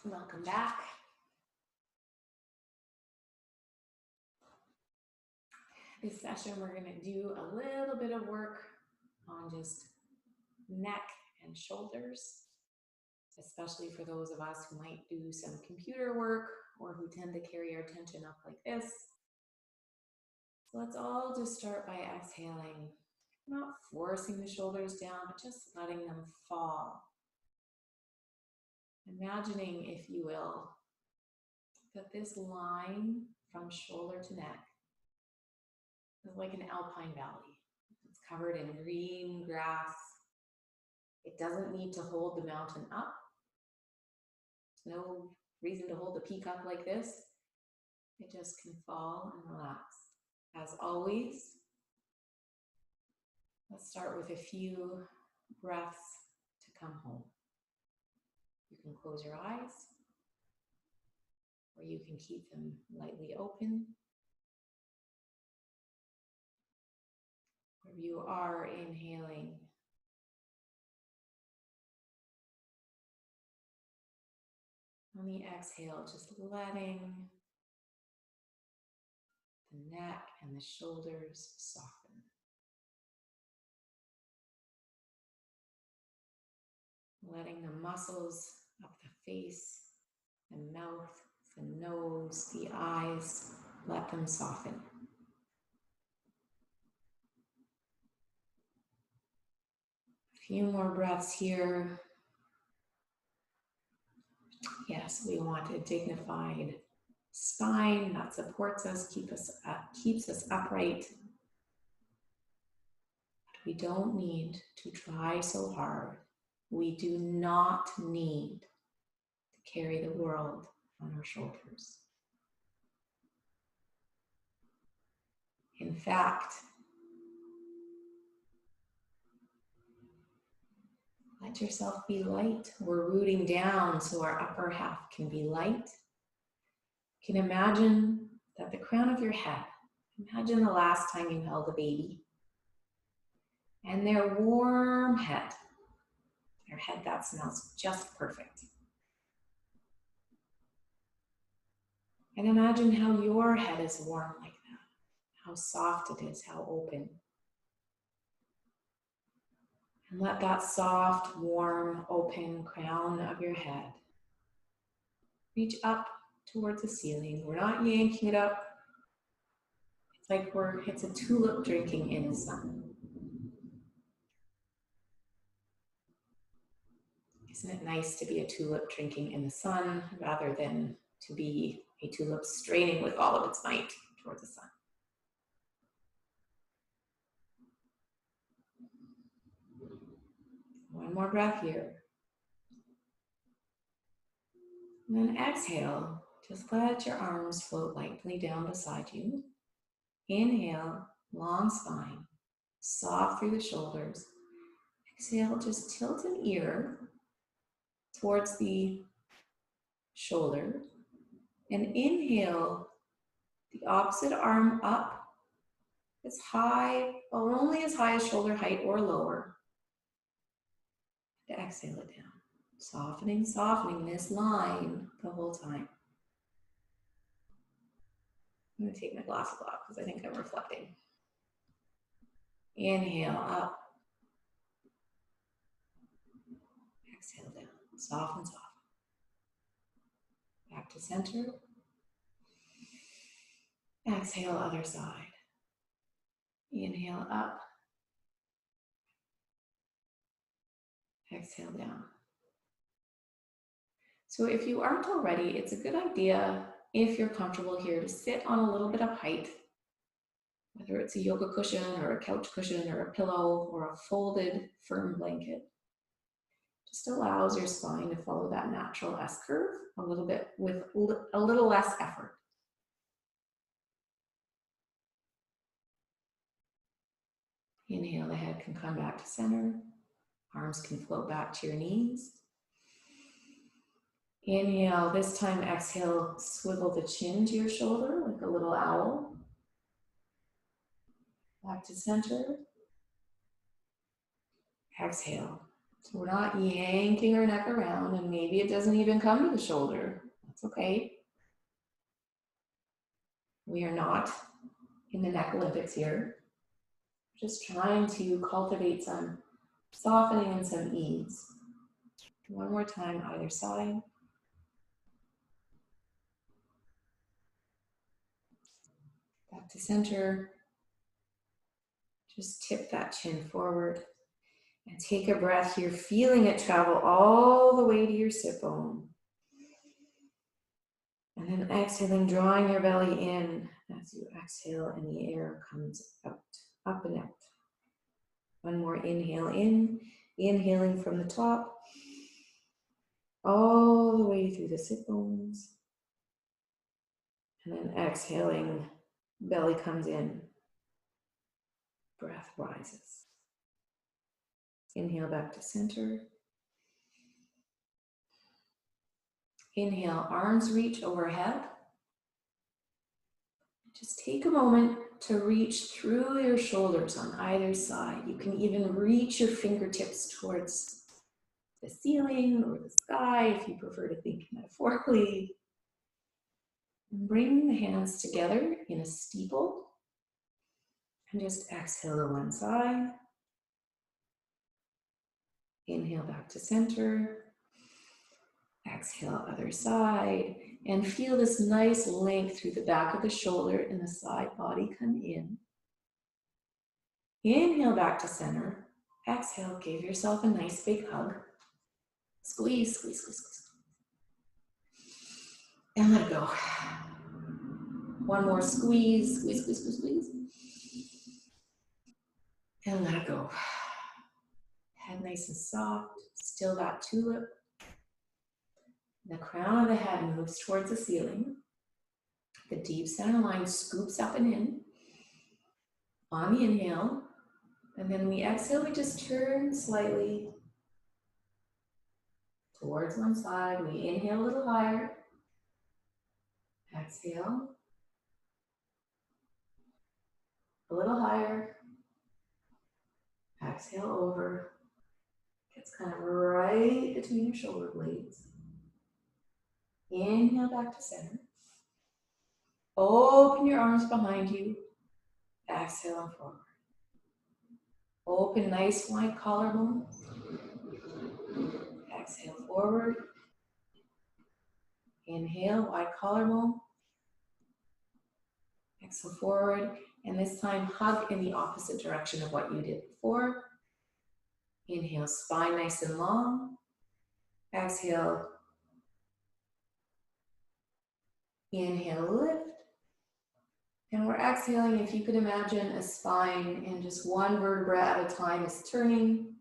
Welcome back. This session, we're going to do a little bit of work on just neck and shoulders, especially for those of us who might do some computer work or who tend to carry our tension up like this. So let's all just start by exhaling, not forcing the shoulders down, but just letting them fall. Imagining, if you will, that this line from shoulder to neck is like an alpine valley. It's covered in green grass. It doesn't need to hold the mountain up. There's no reason to hold the peak up like this. It just can fall and relax. As always, let's start with a few breaths to come home. You can close your eyes, or you can keep them lightly open. Where you are inhaling, on the exhale, just letting the neck and the shoulders soften. Letting the muscles up the face, the mouth, the nose, the eyes, let them soften. A few more breaths here. Yes, we want a dignified spine that supports us, keeps us upright. But we don't need to try so hard. We do not need to carry the world on our shoulders. In fact, let yourself be light. We're rooting down so our upper half can be light. You can imagine that the crown of your head, imagine the last time you held a baby, and their warm head, their head that smells just perfect. And imagine how your head is warm like that, how soft it is, how open. And let that soft, warm, open crown of your head reach up towards the ceiling. We're not yanking it up. It's like it's a tulip drinking in the sun. Isn't it nice to be a tulip drinking in the sun rather than to be a tulip straining with all of its might towards the sun? One more breath here. And then exhale, just let your arms float lightly down beside you. Inhale, long spine, soft through the shoulders. Exhale, just tilt an ear towards the shoulder. And inhale, the opposite arm up as high, or only as high as shoulder height or lower. And exhale it down. Softening, softening this line the whole time. I'm going to take my glasses off because I think I'm reflecting. Inhale up. Exhale down. Soften, soften. Back to center. Exhale, other side. Inhale up. Exhale down. So if you aren't already, it's a good idea, if you're comfortable here, to sit on a little bit of height, whether it's a yoga cushion or a couch cushion or a pillow or a folded firm blanket. Just allows your spine to follow that natural S-curve a little bit with a little less effort. Inhale, the head can come back to center. Arms can float back to your knees. Inhale, this time exhale, swivel the chin to your shoulder like a little owl. Back to center. Exhale, So we're not yanking our neck around, and maybe it doesn't even come to the shoulder. That's okay. We are not in the neck Olympics here. Just trying to cultivate some softening and some ease. One more time, either side. Back to center. Just tip that chin forward and take a breath here, feeling it travel all the way to your sit bone. And then exhaling, drawing your belly in as you exhale and the air comes out, up and out. One more inhale in, inhaling from the top, all the way through the sit bones. And then exhaling, belly comes in, breath rises. Inhale back to center. Inhale, arms reach overhead. Just take a moment to reach through your shoulders on either side. You can even reach your fingertips towards the ceiling or the sky if you prefer to think metaphorically. And bring the hands together in a steeple. And just exhale to one side. Inhale back to center. Exhale other side. And feel this nice length through the back of the shoulder and the side body come in. Inhale back to center. Exhale, give yourself a nice big hug. Squeeze, squeeze, squeeze, squeeze. And let it go. One more squeeze, squeeze, squeeze, squeeze, squeeze. And let it go. Head nice and soft. Still that tulip. The crown of the head moves towards the ceiling. The deep center line scoops up and in. On the inhale. And then we exhale, we just turn slightly towards one side. We inhale a little higher. Exhale. A little higher. Exhale over. Gets kind of right between your shoulder blades. Inhale back to center. Open your arms behind you. Exhale and forward. Open nice wide collarbone. Exhale forward. Inhale, wide collarbone. Exhale forward. And this time, hug in the opposite direction of what you did before. Inhale, spine nice and long. Exhale. Inhale, lift. And we're exhaling. If you could imagine a spine and just one vertebra at a time is turning.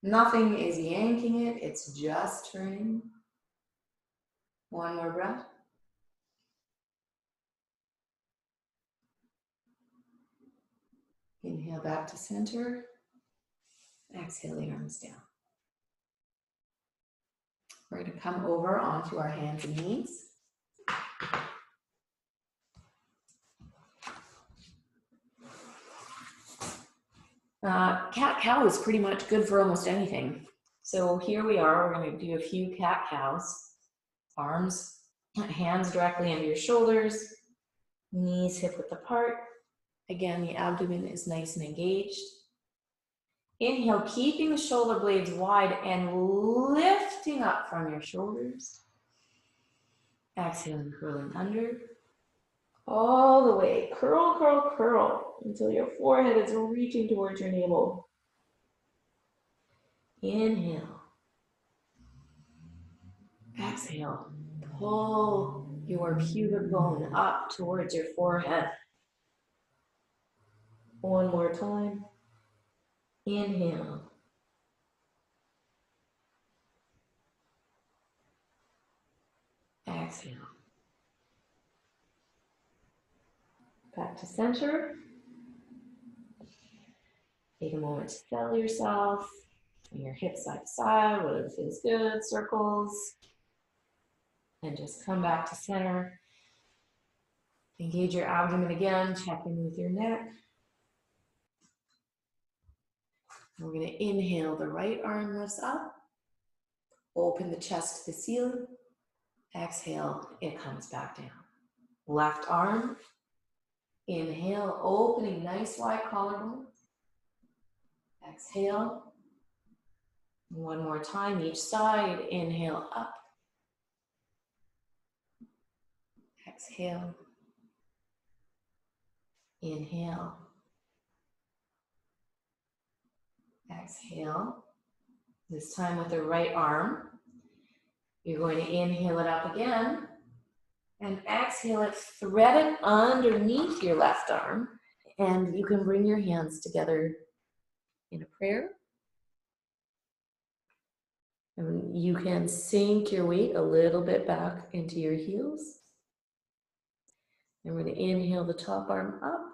Nothing is yanking it, it's just turning. One more breath. Inhale back to center. Exhale the arms down. We're going to come over onto our hands and knees. Cat-cow is pretty much good for almost anything. So here we are, we're going to do a few cat-cows. Arms, hands directly under your shoulders, knees hip-width apart. Again, the abdomen is nice and engaged. Inhale, keeping the shoulder blades wide and lifting up from your shoulders. Exhaling, curling under. All the way, curl, curl, curl, until your forehead is reaching towards your navel. Inhale. Exhale, pull your pubic bone up towards your forehead. One more time. Inhale. Exhale. Back to center. Take a moment to settle yourself. Your hips side to side, whether it feels good, circles. And just come back to center. Engage your abdomen again, check in with your neck. We're going to inhale, the right arm lifts up. Open the chest to the ceiling. Exhale, it comes back down. Left arm. Inhale, opening nice wide collarbone. Exhale. One more time, each side. Inhale, up. Exhale. Inhale. Exhale. This time with the right arm. You're going to inhale it up again. And exhale it, thread it underneath your left arm. And you can bring your hands together in a prayer. And you can sink your weight a little bit back into your heels. And we're going to inhale the top arm up.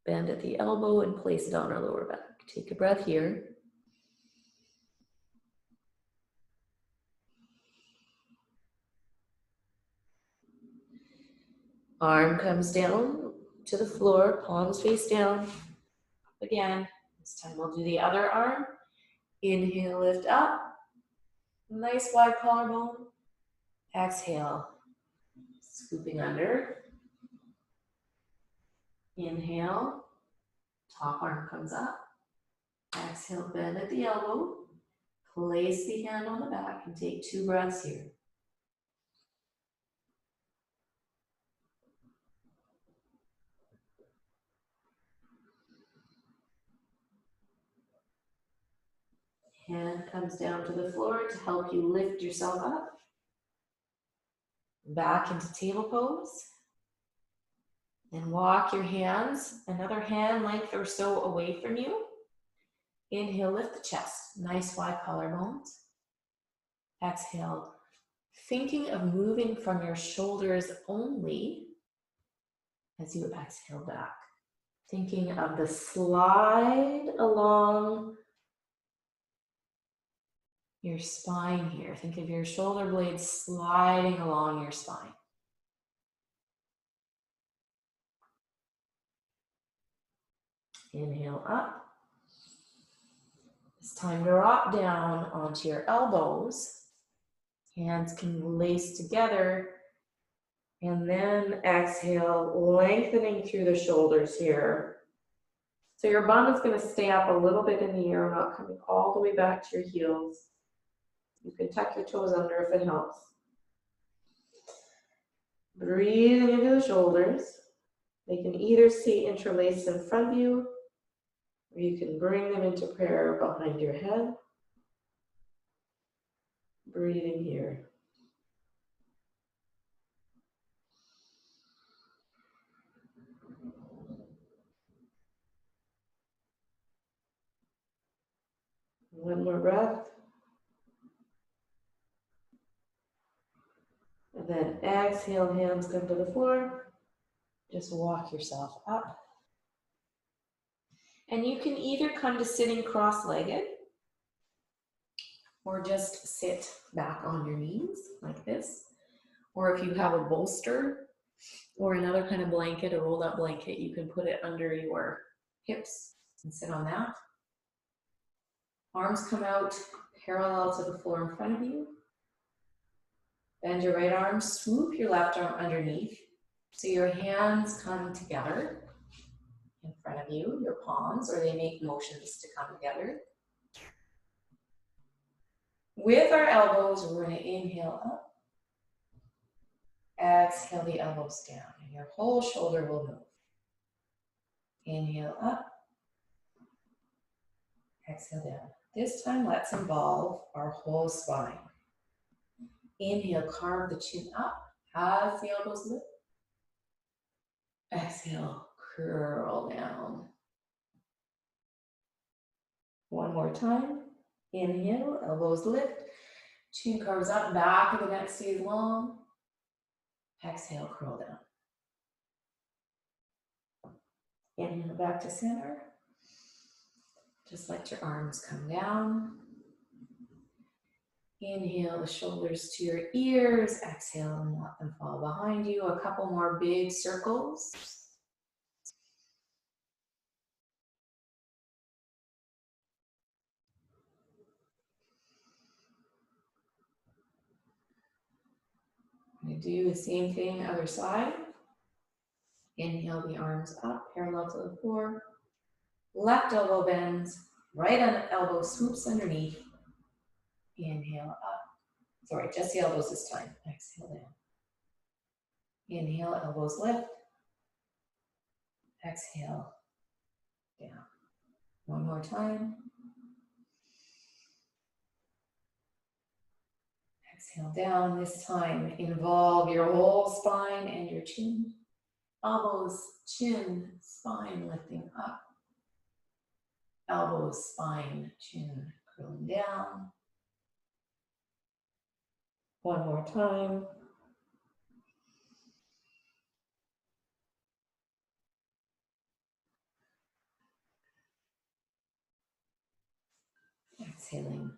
Bend at the elbow and place it on our lower back. Take a breath here. Arm comes down to the floor, palms face down. Again, this time we'll do the other arm. Inhale, lift up. Nice wide collarbone. Exhale, scooping under. Inhale, top arm comes up. Exhale, bend at the elbow. Place the hand on the back and take 2 breaths here. Hand comes down to the floor to help you lift yourself up. Back into table pose. Then walk your hands another hand length or so away from you. Inhale, lift the chest. Nice wide collarbones. Exhale, thinking of moving from your shoulders only as you exhale back. Thinking of the slide along your spine here. Think of your shoulder blades sliding along your spine. Inhale up. It's time to drop down onto your elbows. Hands can lace together. And then exhale, lengthening through the shoulders here. So your bum is going to stay up a little bit in the air, not coming all the way back to your heels. You can tuck your toes under if it helps. Breathing into the shoulders. They can either stay interlaced in front of you, or you can bring them into prayer behind your head. Breathing here. One more breath. And then exhale, hands come to the floor. Just walk yourself up. And you can either come to sitting cross-legged or just sit back on your knees like this. Or if you have a bolster or another kind of blanket, a rolled up blanket, you can put it under your hips and sit on that. Arms come out parallel to the floor in front of you. Bend your right arm, swoop your left arm underneath. So your hands come together in front of you, your palms, or they make motions to come together. With our elbows, we're going to inhale up. Exhale the elbows down, and your whole shoulder will move. Inhale up. Exhale down. This time, let's involve our whole spine. Inhale, carve the chin up as the elbows lift. Exhale, curl down. One more time. Inhale, elbows lift. Chin carves up, back of the neck stays long. Exhale, curl down. Inhale, back to center. Just let your arms come down. Inhale the shoulders to your ears. Exhale and let them fall behind you. A couple more big circles. going to do the same thing other side. Inhale the arms up, parallel to the floor. Left elbow bends, right elbow swoops underneath. Inhale up. Sorry, just the elbows this time. Exhale down. Inhale, elbows lift. Exhale down. One more time. Exhale down. This time, involve your whole spine and your chin. Elbows, chin, spine lifting up. Elbows, spine, chin curling down. One more time. Exhaling,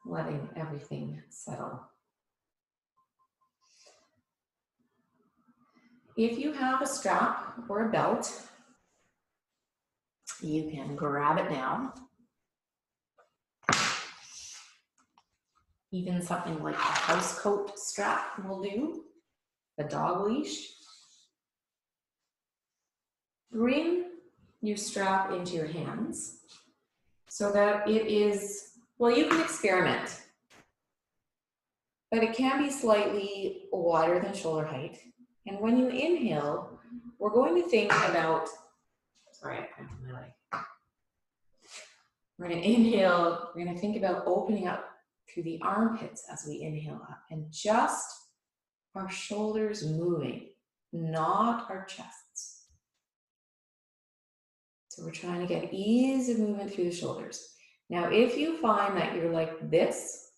letting everything settle. If you have a strap or a belt, you can grab it now. Even something like a house coat strap will do, a dog leash. Bring your strap into your hands so that it is, well, you can experiment, but it can be slightly wider than shoulder height. And when you inhale, we're going to think about, sorry, I cramped my leg. We're going to inhale, we're going to think about opening up through the armpits as we inhale up, and just our shoulders moving, not our chests. So we're trying to get ease of movement through the shoulders. Now, if you find that you're like this,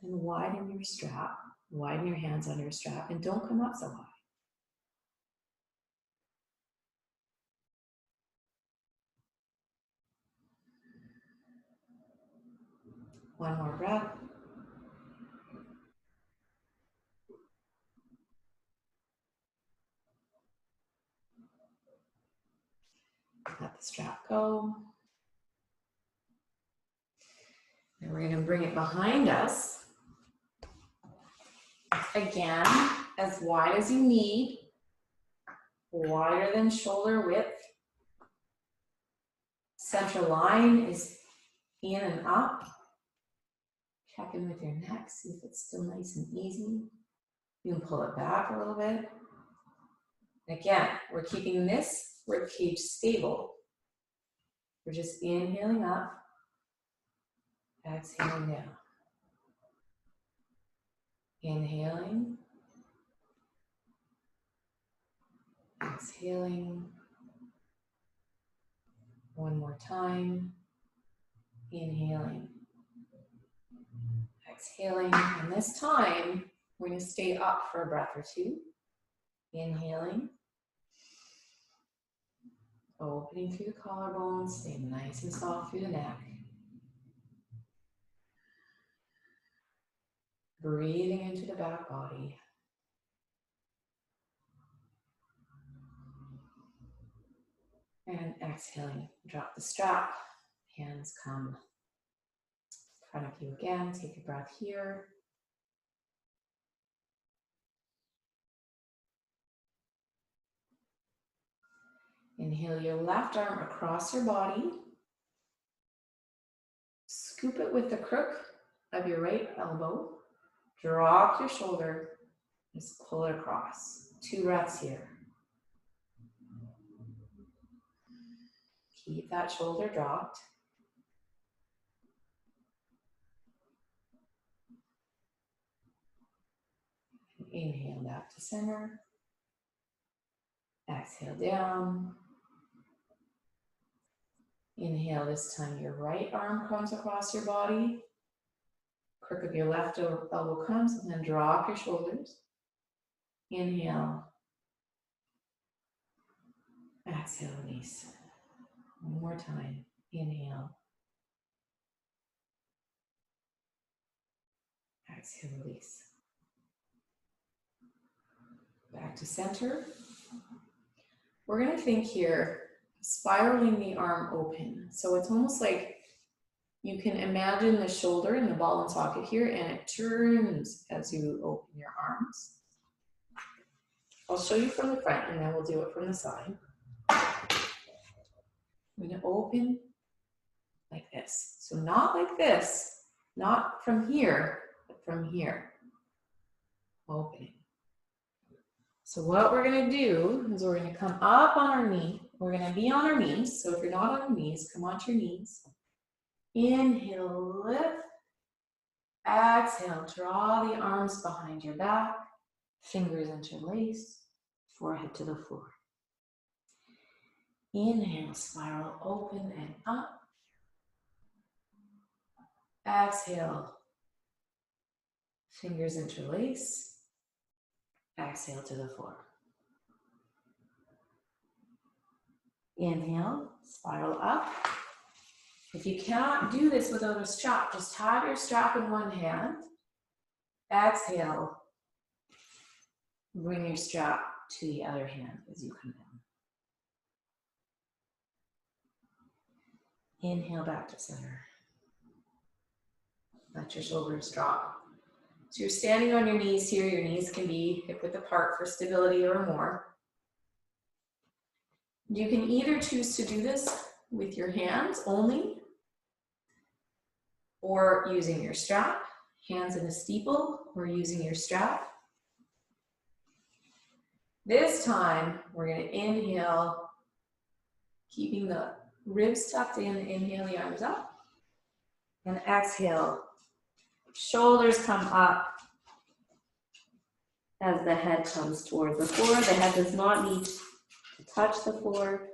then widen your strap, widen your hands on your strap, and don't come up so high. One more breath. Let the strap go. And we're going to bring it behind us. Again, as wide as you need, wider than shoulder width. Center line is in and up. Check in with your neck, see if it's still nice and easy. You can pull it back a little bit. Again, we're keeping this rib cage stable. We're just inhaling up, exhaling down. Inhaling, exhaling. One more time. Inhaling, exhaling. And this time, we're going to stay up for a breath or two. Inhaling. Opening through the collarbones, stay nice and soft through the neck. Breathing into the back body. And exhaling, drop the strap. Hands come in front of you again. Take a breath here. Inhale your left arm across your body. Scoop it with the crook of your right elbow. Drop your shoulder. Just pull it across. 2 breaths here. Keep that shoulder dropped. Inhale back to center. Exhale down. Inhale, this time your right arm comes across your body. Crook of your left elbow comes, and then drop your shoulders. Inhale. Exhale, release. One more time. Inhale. Exhale, release. Back to center. We're going to think here, spiraling the arm open. So it's almost like You can imagine the shoulder and the ball and socket here, and it turns as you open your arms. I'll show you from the front, and then we'll do it from the side. I'm going to open like this. So not like this, not from here, but from here. Opening. So what we're going to do is we're going to come up on our knee. We're going to be on our knees. So if you're not on your knees, come onto your knees. Inhale, lift. Exhale, draw the arms behind your back. Fingers interlace. Forehead to the floor. Inhale, spiral open and up. Exhale, fingers interlace. Exhale to the floor. Inhale, spiral up. If you cannot do this without a strap, just have your strap in one hand. Exhale, bring your strap to the other hand as you come down. Inhale back to center. Let your shoulders drop. So you're standing on your knees here. Your knees can be hip width apart for stability or more. You can either choose to do this with your hands only, or using your strap, hands in a steeple, or using your strap. This time, we're going to inhale, keeping the ribs tucked in, inhale the arms up, and exhale, shoulders come up as the head comes towards the floor. The head does not need to touch the floor.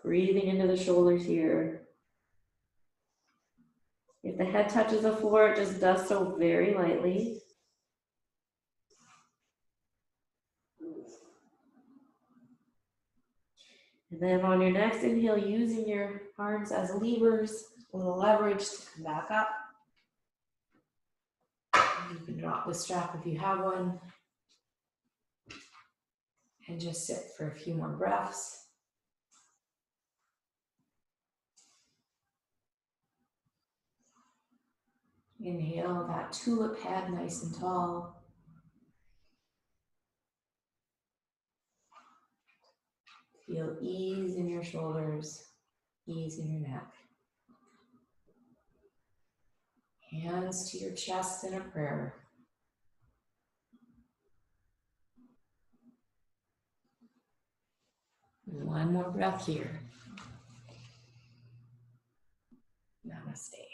Breathing into the shoulders here. If the head touches the floor, it just does so very lightly. And then on your next inhale, using your arms as levers, a little leverage to come back up. You can drop the strap if you have one. And just sit for a few more breaths. Inhale that tulip head nice and tall. Feel ease in your shoulders, ease in your neck. Hands to your chest in a prayer. And one more breath here. Namaste.